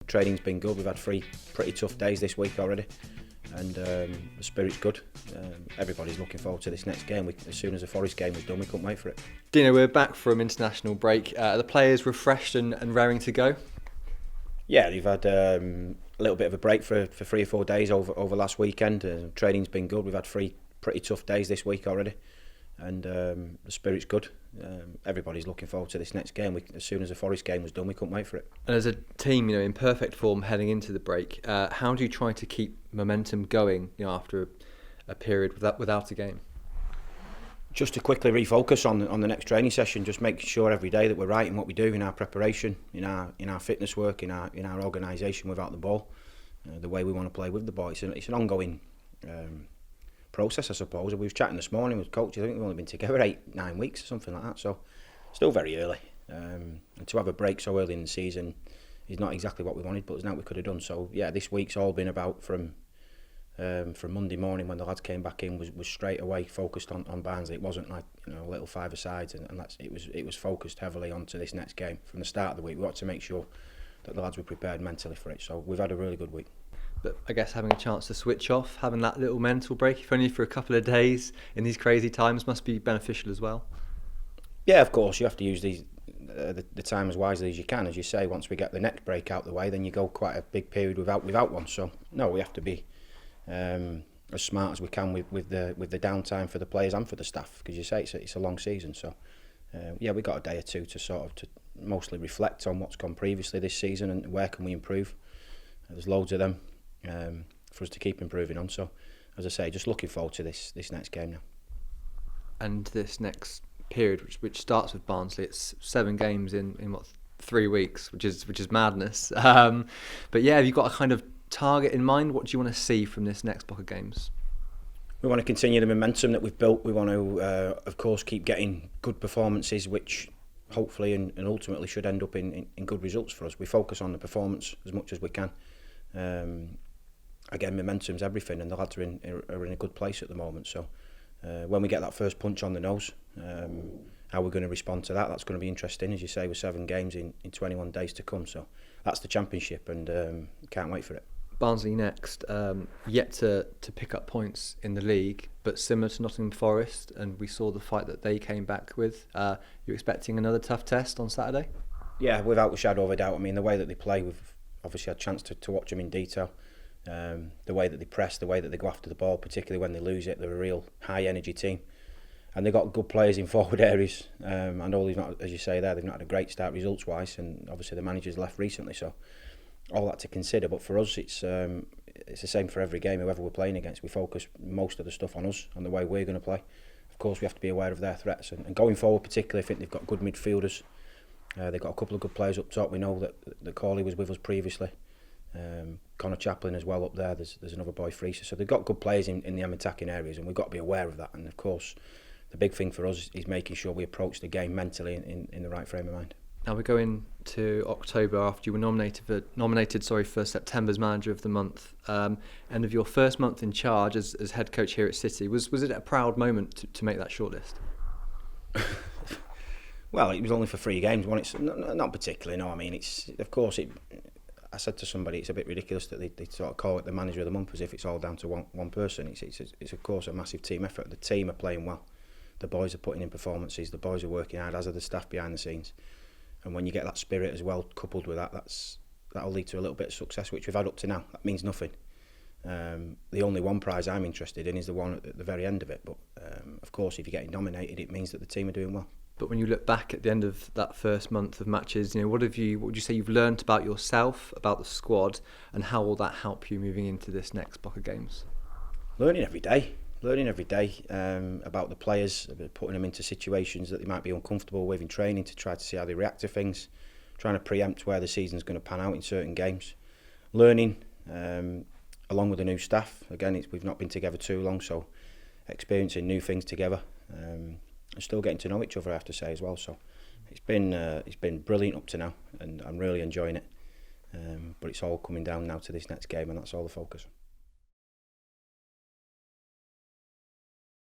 Training's been good. We've had 3 pretty tough days this week already, and the spirit's good. Everybody's looking forward to this next game. As soon as the Forest game was done, we couldn't wait for it. Dino, we're back from international break. Are the players refreshed and raring to go? Yeah, they've had a little bit of a break for 3 or 4 days over last weekend. Training's been good. We've had 3 pretty tough days this week already, and the spirit's good. Everybody's looking forward to this next game. As soon as the Forest game was done, we couldn't wait for it. And as a team, in perfect form heading into the break, how do you try to keep momentum going, after a period without a game? Just to quickly refocus on the next training session, just make sure every day that we're right in what we do in our preparation, in our fitness work, in our organisation without the ball, the way we want to play with the ball. It's an ongoing process, I suppose. We was chatting this morning with coaches. I think we've only been together 8-9 weeks or something like that, so still very early. And to have a break so early in the season is not exactly what we wanted, but it's not what we could have done. So yeah, this week's all been about from Monday morning when the lads came back in was straight away focused on Barnsley. It wasn't like a little five-a-sides, and it was focused heavily onto this next game from the start of the week. We got to make sure that the lads were prepared mentally for it. So we've had a really good week. But I guess having a chance to switch off, having that little mental break, if only for a couple of days in these crazy times, must be beneficial as well. Yeah, of course, you have to use the time as wisely as you can. As you say, once we get the next break out the way, then you go quite a big period without one. So no, we have to be as smart as we can with the downtime for the players and for the staff, because you say it's a long season. So yeah, we got a day or two to mostly reflect on what's gone previously this season and where can we improve. There's loads of them for us to keep improving on. So as I say, just looking forward to this next game now. And this next period, which starts with Barnsley, it's 7 games in 3 weeks, which is madness. But yeah, have you got a kind of target in mind? What do you want to see from this next block of games? We want to continue the momentum that we've built. We want to, of course, keep getting good performances, which hopefully and ultimately should end up in good results for us. We focus on the performance as much as we can. Again, momentum's everything, and the lads are in a good place at the moment. So when we get that first punch on the nose, how we're going to respond to that's going to be interesting, as you say, with 7 games in 21 days to come. So that's the championship, and can't wait for it. Barnsley next, yet to pick up points in the league, but similar to Nottingham Forest, and we saw the fight that they came back with. You're expecting another tough test on Saturday? Yeah, without a shadow of a doubt. I mean, the way that they play, we've obviously had a chance to watch them in detail. The way that they press, the way that they go after the ball, particularly when they lose it, they're a real high energy team, and they've got good players in forward areas. I know they've not, as you say there, they've not had a great start results wise, and obviously the manager's left recently, so all that to consider. But for us, it's the same for every game. Whoever we're playing against, we focus most of the stuff on us, on the way we're going to play. Of course, we have to be aware of their threats, and going forward, particularly, I think they've got good midfielders. They've got a couple of good players up top. We know that Corley was with us previously. Connor Chaplin as well up there. There's another boy, Freeser. So they've got good players in the attacking areas, and we've got to be aware of that. And of course, the big thing for us is making sure we approach the game mentally in the right frame of mind. Now we go into October after you were nominated for September's Manager of the Month. End of your first month in charge as head coach here at City. Was it a proud moment to make that shortlist? Well, it was only for 3 games. Not particularly. No, I mean, it's of course it. I said to somebody, it's a bit ridiculous that they sort of call it the Manager of the Month as if it's all down to one person. It's of course a massive team effort. The team are playing well. The boys are putting in performances. The boys are working hard, as are the staff behind the scenes. And when you get that spirit as well coupled with that'll lead to a little bit of success, which we've had up to now. That means nothing. The only one prize I'm interested in is the one at the very end of it. But of course, if you're getting nominated, it means that the team are doing well. But when you look back at the end of that first month of matches, what would you say you've learned about yourself, about the squad, and how will that help you moving into this next block of games? Learning every day about the players, putting them into situations that they might be uncomfortable with in training to try to see how they react to things, trying to preempt where the season's going to pan out in certain games. Learning along with the new staff. Again, we've not been together too long, so experiencing new things together. And still getting to know each other, I have to say, as well. So it's been brilliant up to now, and I'm really enjoying it. But it's all coming down now to this next game, and that's all the focus.